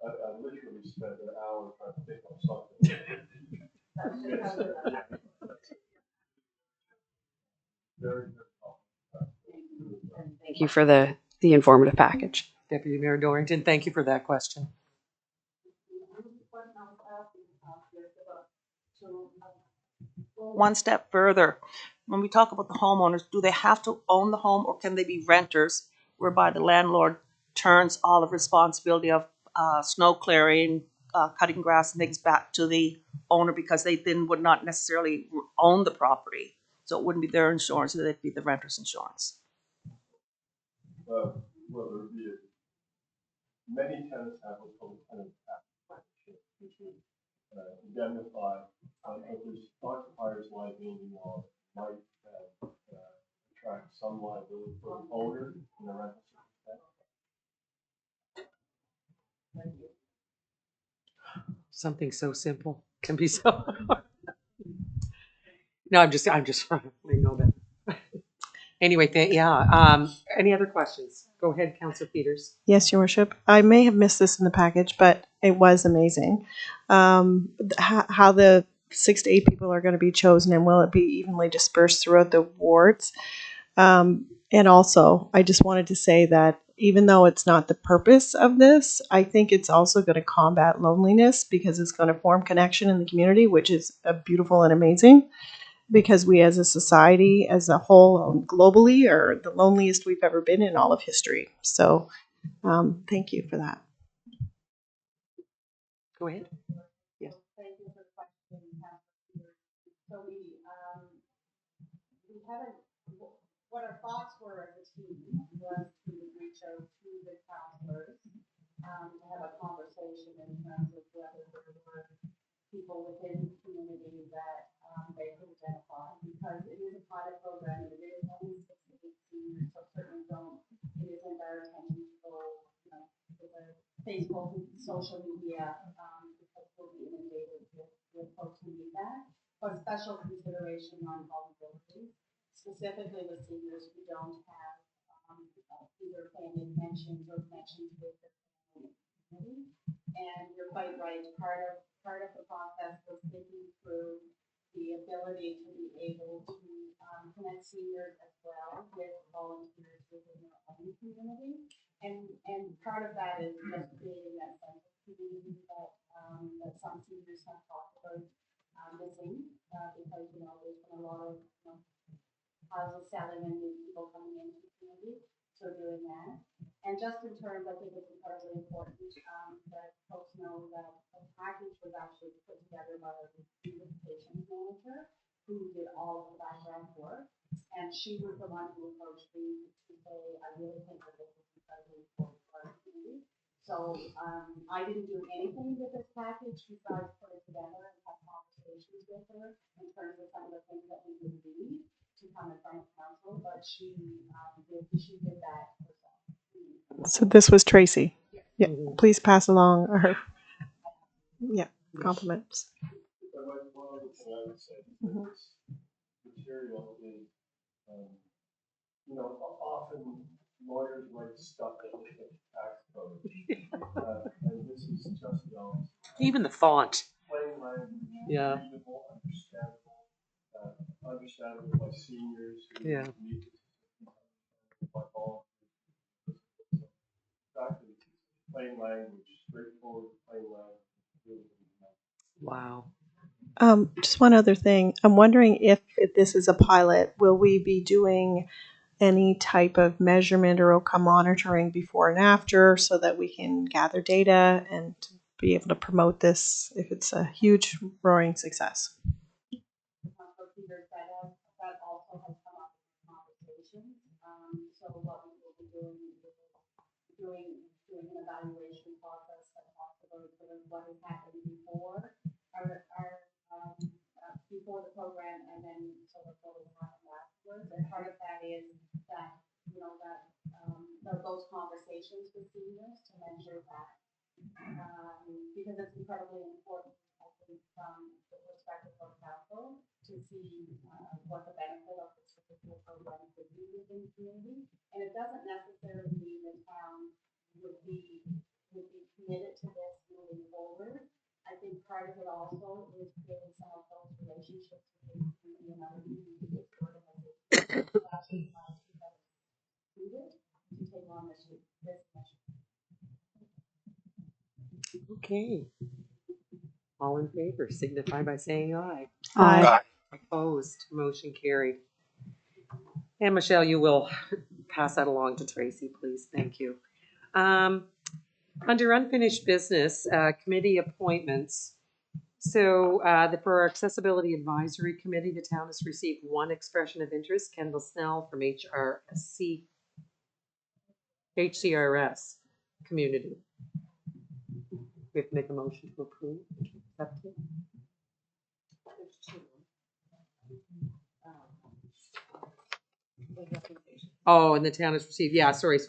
[SPEAKER 2] I literally spent an hour trying to think of something. Very good.
[SPEAKER 9] Thank you for the informative package.
[SPEAKER 3] Deputy Mayor Dorrington, thank you for that question.
[SPEAKER 11] One step further, when we talk about the homeowners, do they have to own the home or can they be renters, whereby the landlord turns all of responsibility of snow clearing, cutting grass and things back to the owner because they then would not necessarily own the property. So it wouldn't be their insurance, it'd be the renter's insurance.
[SPEAKER 2] Well, there would be many tenants have what's called a tenant partnership, which would indemnify if there's occupier's liability law might attract some liability for the owner in the rental circumstance.
[SPEAKER 3] Something so simple can be so hard. No, I'm just, I know that. Anyway, any other questions? Go ahead, Councillor Peters.
[SPEAKER 6] Yes, Your Worship. I may have missed this in the package, but it was amazing. How the 6 to 8 people are going to be chosen, and will it be evenly dispersed throughout the wards? And also, I just wanted to say that even though it's not the purpose of this, I think it's also going to combat loneliness because it's going to form connection in the community, which is beautiful and amazing. Because we as a society as a whole globally are the loneliest we've ever been in all of history. So thank you for that.
[SPEAKER 3] Go ahead.
[SPEAKER 7] Yes. Thank you for the question, Councilor. So we haven't, what our thoughts were as a team was to reach out to the councilors to have a conversation in terms of whether there were people within the community that they could identify, because it is a pilot program and it is only 6 to 18, so certainly it isn't our intention to go, to the Facebook and social media, because we'll be inundated with folks who need that, but special consideration on vulnerability, specifically with seniors who don't have either family pensions or pensions with their family. And you're quite right, part of the process was thinking through the ability to be able to connect seniors as well with volunteers within their own community. And part of that is just creating that sense of community that some seniors have talked about missing, because, there's been a lot of houses selling and new people coming into the community. So doing that. And just in terms, I think it's incredibly important that folks know that the package was actually put together by a beautification manager who did all of the background work. And she was the one who approached me to say, I really think that this is incredibly important for our community. So I didn't do anything with this package besides put it together and have conversations with her in terms of some of the things that we would need to come in front of council, but she did that herself.
[SPEAKER 6] So this was Tracy. Yeah,
[SPEAKER 3] Mhm.
[SPEAKER 6] please pass along her compliments.
[SPEAKER 2] I material is, often lawyers write stuff that looks like tax code. And this is just,
[SPEAKER 3] Even the font.
[SPEAKER 2] plain language,
[SPEAKER 3] Yeah.
[SPEAKER 2] readable, understandable by seniors who
[SPEAKER 3] Yeah.
[SPEAKER 2] need to by all. Exactly, plain language, straightforward, plain language.
[SPEAKER 3] Wow.
[SPEAKER 6] Just one other thing. I'm wondering if this is a pilot, will we be doing any type of measurement or outcome monitoring before and after so that we can gather data and be able to promote this if it's a huge roaring success?
[SPEAKER 7] For Peter, that also has come up in conversations. So what we will be doing is doing an evaluation process that talks about sort of what has happened before before the program, and then sort of what will happen afterwards. And part of that is that, those conversations with seniors to measure that. Because it's incredibly important, I think, from the perspective of council to see what the benefit of this particular program could be within the community. And it doesn't necessarily mean the town would be committed to this moving forward. I think part of it also is creating some of those relationships with the community and other community organizations to actually find people needed to take on this mission.
[SPEAKER 3] Okay. All in favor, signify by saying aye.
[SPEAKER 6] Aye.
[SPEAKER 3] Opposed, motion carried. And Michelle, you will pass that along to Tracy, please. Thank you. Under unfinished business, committee appointments. So for our Accessibility Advisory Committee, the town has received one expression of interest, Kendall Snell from HCRS Community. We have to make a motion to approve. Accept it. Oh, and the town has received, sorry.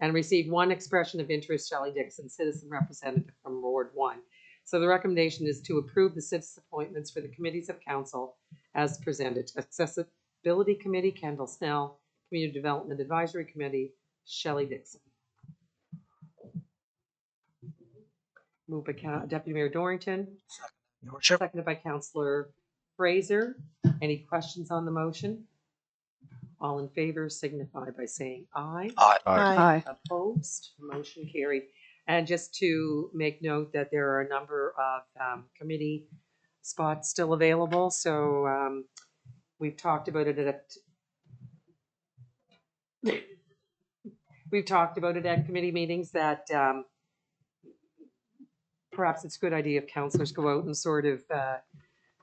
[SPEAKER 3] And received one expression of interest, Shelley Dixon, citizen representative from Ward 1. So the recommendation is to approve the citizen appointments for the committees of council as presented. Accessibility Committee, Kendall Snell. Community Development Advisory Committee, Shelley Dixon. Moved by Deputy Mayor Dorrington.
[SPEAKER 5] Your worship.
[SPEAKER 3] Seconded by Councillor Fraser. Any questions on the motion? All in favor signify by saying aye.
[SPEAKER 5] Aye.
[SPEAKER 6] Aye.
[SPEAKER 3] Opposed, motion carried. And just to make note that there are a number of committee spots still available. So we've talked about it at committee meetings that perhaps it's a good idea if councillors go out and sort of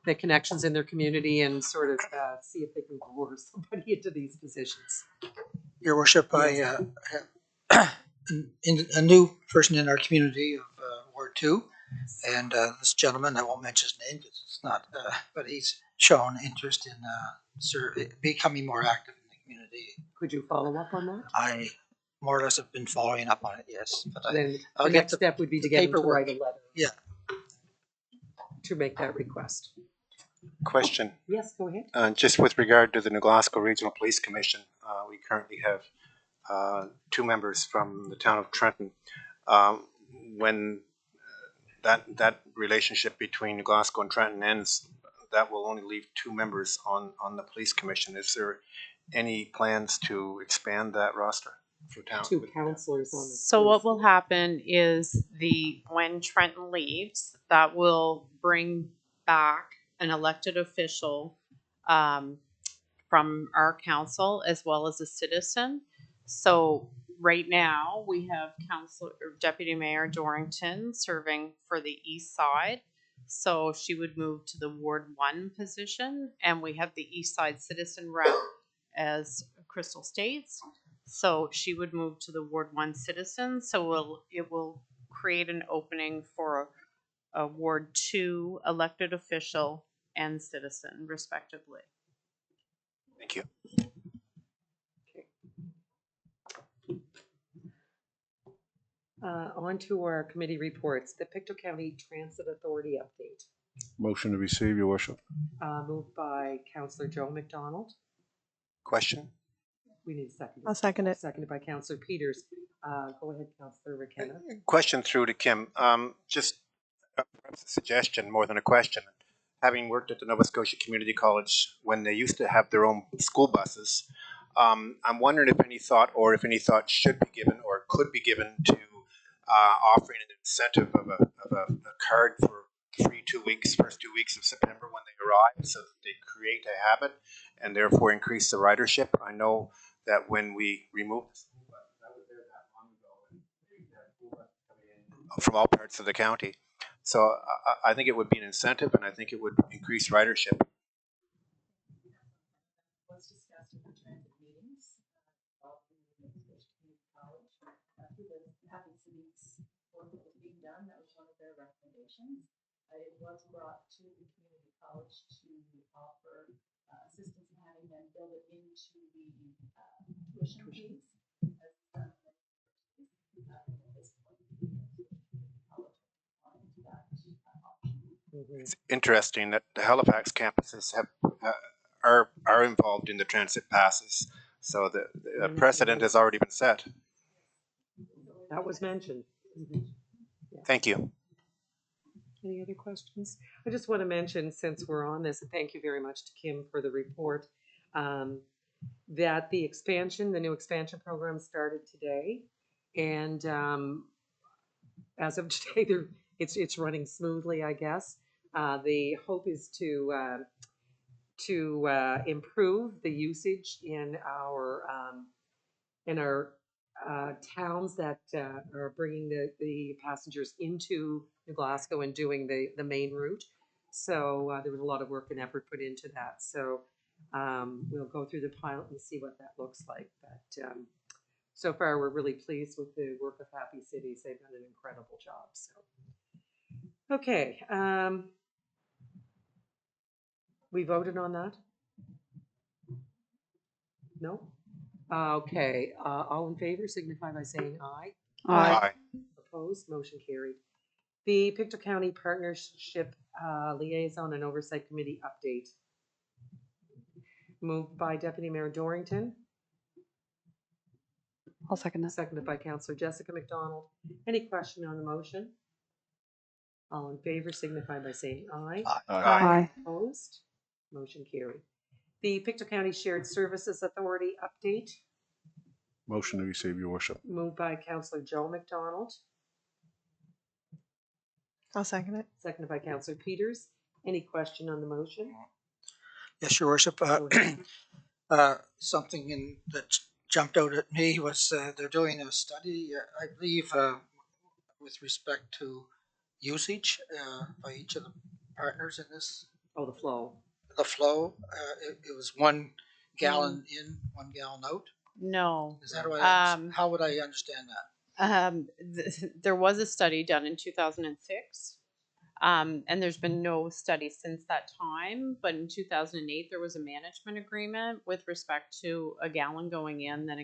[SPEAKER 3] make connections in their community and sort of see if they can lure somebody into these positions.
[SPEAKER 5] Your worship, I in a new person in our community of Ward 2, and this gentleman, I won't mention his name because it's not, but he's shown interest in becoming more active in the community.
[SPEAKER 3] Could you follow up on that?
[SPEAKER 5] I more or less have been following up on it, yes. But
[SPEAKER 3] Then
[SPEAKER 5] I'll
[SPEAKER 3] the
[SPEAKER 5] get
[SPEAKER 3] next step would be to
[SPEAKER 5] the
[SPEAKER 3] get him to
[SPEAKER 5] paperwork.
[SPEAKER 3] write a letter.
[SPEAKER 5] Yeah.
[SPEAKER 3] To make that request.
[SPEAKER 10] Question.
[SPEAKER 3] Yes, go ahead.
[SPEAKER 10] Just with regard to the New Glasgow Regional Police Commission, we currently have 2 members from the town of Trenton. When that relationship between New Glasgow and Trenton ends, that will only leave 2 members on the police commission. Is there any plans to expand that roster for town?
[SPEAKER 3] 2 councillors on the.
[SPEAKER 12] So what will happen is when Trenton leaves, that will bring back an elected official from our council as well as a citizen. So right now we have Deputy Mayor Dorrington serving for the east side. So she would move to the Ward 1 position, and we have the east side citizen rep as Crystal states. So she would move to the Ward 1 citizen. So it will create an opening for a Ward 2 elected official and citizen, respectively.
[SPEAKER 10] Thank you.
[SPEAKER 3] On to our committee reports. The Pictou County Transit Authority update.
[SPEAKER 4] Motion to receive, your worship.
[SPEAKER 3] Moved by Councillor Joe McDonald.
[SPEAKER 10] Question?
[SPEAKER 3] We need a second.
[SPEAKER 6] I'll second it.
[SPEAKER 3] Seconded by Councillor Peters. Go ahead, Councillor McKenna.
[SPEAKER 10] Question through to Kim. Just perhaps a suggestion more than a question. Having worked at the Nova Scotia Community College when they used to have their own school buses, I'm wondering if any thought should be given or could be given to offering an incentive of a card for free 2 weeks, first 2 weeks of September when they arrive, so that they create a habit and therefore increase the ridership. I know that when we removed the school buses, I was there that long ago, and they used to have school buses coming in from all parts of the county. So I think it would be an incentive, and I think it would increase ridership.
[SPEAKER 1] Was discussed in the transit meetings, of the Nova Scotia Community College, through the Happy Cities work that was being done. That was one of their recommendations. It was brought to the community college to offer assistance in having them build it into the tuition fees. As at this point, college wanted that option.
[SPEAKER 10] It's interesting that the Halifax campuses have are involved in the transit passes, so the precedent has already been set.
[SPEAKER 3] That was mentioned.
[SPEAKER 10] Thank you.
[SPEAKER 3] Any other questions? I just want to mention, since we're on this, and thank you very much to Kim for the report, that the new expansion program started today, and as of today, it's running smoothly, I guess. The hope is to improve the usage in our towns that are bringing the passengers into New Glasgow and doing the main route. So there was a lot of work and effort put into that. So we'll go through the pilot and see what that looks like. But so far, we're really pleased with the work of Happy Cities. They've done an incredible job. So, okay. We voted on that? No? Okay, all in favor signify by saying aye.
[SPEAKER 10] Aye.
[SPEAKER 3] Opposed, motion carried. The Pictou County Partnership Liaison and Oversight Committee update. Moved by Deputy Mayor Dorrington,
[SPEAKER 9] I'll second that.
[SPEAKER 3] seconded by Councillor Jessica McDonald. Any question on the motion? All in favor signify by saying aye.
[SPEAKER 9] Aye.
[SPEAKER 3] Opposed, motion carried. The Pictou County Shared Services Authority update.
[SPEAKER 4] Motion to receive, your worship.
[SPEAKER 3] Moved by Councillor Joe McDonald,
[SPEAKER 6] I'll second it.
[SPEAKER 3] seconded by Councillor Peters. Any question on the motion?
[SPEAKER 5] Yes, your worship.
[SPEAKER 3] Go ahead.
[SPEAKER 5] Something that jumped out at me was they're doing a study, I believe, with respect to usage by each of the partners in this.
[SPEAKER 3] Oh, the flow.
[SPEAKER 5] The flow, it was 1 gallon in, 1 gallon out.
[SPEAKER 12] No.
[SPEAKER 5] Is that what how would I understand that?
[SPEAKER 12] There was a study done in 2006, and there's been no study since that time. But in 2008, there was a management agreement with respect to a gallon going in, then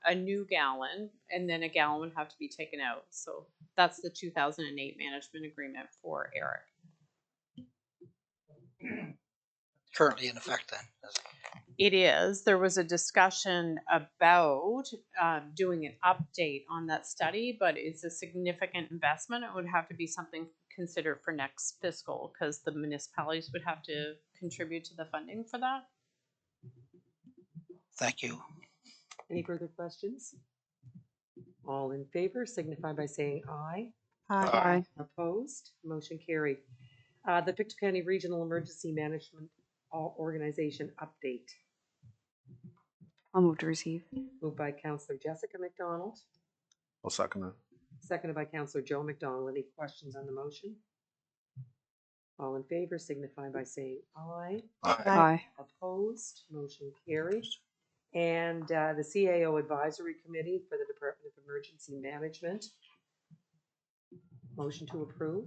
[SPEAKER 12] a new gallon, and then a gallon would have to be taken out. So that's the 2008 management agreement for Eric.
[SPEAKER 5] Currently in effect then.
[SPEAKER 12] It is. There was a discussion about doing an update on that study, but it's a significant investment. It would have to be something considered for next fiscal because the municipalities would have to contribute to the funding for that.
[SPEAKER 5] Thank you.
[SPEAKER 3] Any further questions? All in favor signify by saying aye.
[SPEAKER 9] Aye.
[SPEAKER 3] Opposed, motion carried. The Pictou County Regional Emergency Management Organization update.
[SPEAKER 9] I'll move to receive.
[SPEAKER 3] Moved by Councillor Jessica McDonald,
[SPEAKER 4] I'll second that.
[SPEAKER 3] seconded by Councillor Joe McDonald. Any questions on the motion? All in favor signify by saying aye.
[SPEAKER 9] Aye.
[SPEAKER 3] Opposed, motion carried. And the CAO Advisory Committee for the Department of Emergency Management. Motion to approve.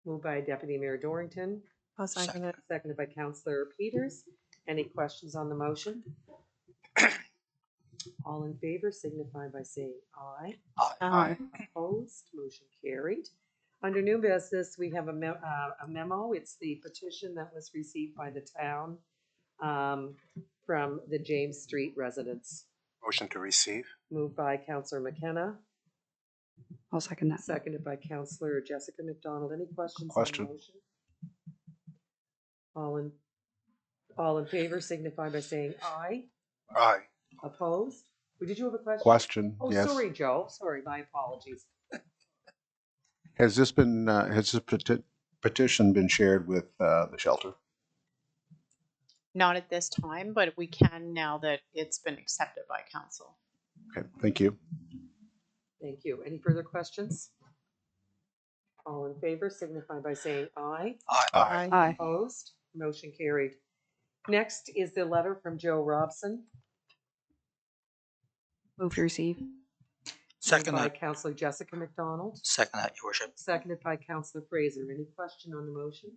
[SPEAKER 3] Moved by Deputy Mayor Dorrington,
[SPEAKER 6] I'll second it.
[SPEAKER 3] seconded by Councillor Peters. Any questions on the motion? All in favor signify by saying aye.
[SPEAKER 9] Aye.
[SPEAKER 3] Opposed, motion carried. Under new business, we have a memo. It's the petition that was received by the town from the James Street residents.
[SPEAKER 10] Motion to receive.
[SPEAKER 3] Moved by Councillor McKenna,
[SPEAKER 9] I'll second that.
[SPEAKER 3] seconded by Councillor Jessica McDonald. Any questions on the
[SPEAKER 4] Question.
[SPEAKER 3] motion? All in favor signify by saying aye.
[SPEAKER 10] Aye.
[SPEAKER 3] Opposed? Did you have a question?
[SPEAKER 4] Question,
[SPEAKER 3] Oh,
[SPEAKER 4] yes.
[SPEAKER 3] sorry, Joe. Sorry, my apologies.
[SPEAKER 4] Has this petition been shared with the shelter?
[SPEAKER 12] Not at this time, but we can now that it's been accepted by council.
[SPEAKER 4] Okay, thank you.
[SPEAKER 3] Thank you. Any further questions? All in favor signify by saying aye.
[SPEAKER 5] Aye.
[SPEAKER 9] Aye.
[SPEAKER 3] Opposed? Motion carried. Next is the letter from Joe Robson.
[SPEAKER 9] Move to receive.
[SPEAKER 5] Second
[SPEAKER 3] Moved by
[SPEAKER 5] that.
[SPEAKER 3] Councillor Jessica McDonald,
[SPEAKER 5] Second that, Your Worship.
[SPEAKER 3] seconded by Councillor Fraser. Any question on the motion?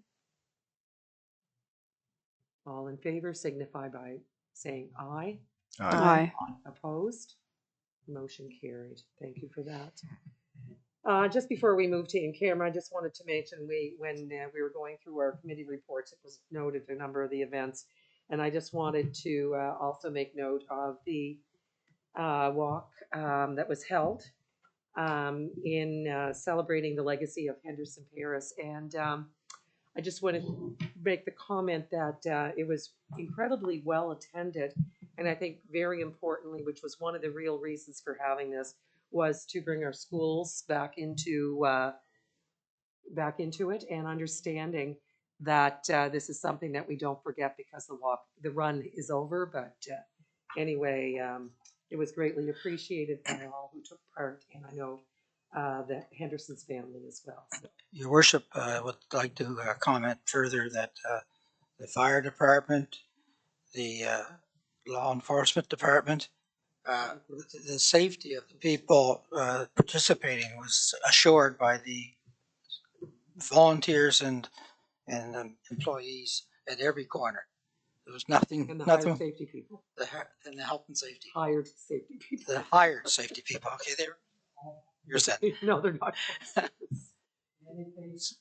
[SPEAKER 3] All in favor signify by saying aye.
[SPEAKER 9] Aye.
[SPEAKER 3] Opposed? Motion carried. Thank you for that. Just before we move to in camera, I just wanted to mention when we were going through our committee reports, it was noted a number of the events. And I just wanted to also make note of the walk that was held in celebrating the legacy of Henderson Paris. And I just want to make the comment that it was incredibly well attended. And I think very importantly, which was one of the real reasons for having this, was to bring our schools back into it and understanding that this is something that we don't forget because the run is over. But anyway, it was greatly appreciated by all who took part, and I know the Henderson's family as well. So.
[SPEAKER 5] Your Worship, I would like to comment further that the fire department, the law enforcement department, the safety of the people participating was assured by the volunteers and employees at every corner. There was nothing,
[SPEAKER 3] And the
[SPEAKER 5] nothing.
[SPEAKER 3] hired safety people.
[SPEAKER 5] And the health and safety.
[SPEAKER 3] Hired safety people.
[SPEAKER 5] The hired safety people. Okay, you're set.
[SPEAKER 3] No, they're not.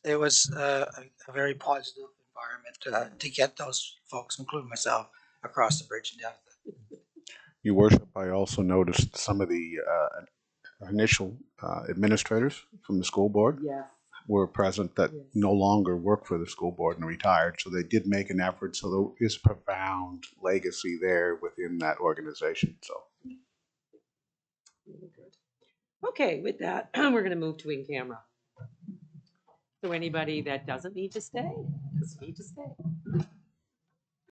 [SPEAKER 5] It was a very positive environment to get those folks, including myself, across the bridge and down.
[SPEAKER 4] Your Worship, I also noticed some of the initial administrators from the school board
[SPEAKER 3] Yes.
[SPEAKER 4] were present that
[SPEAKER 3] Yes.
[SPEAKER 4] no longer work for the school board and retired. So they did make an effort. So there is a profound legacy there within that organization. So
[SPEAKER 3] Really good. Okay, with that, we're going to move to in camera. So anybody that doesn't need to stay, doesn't need to stay.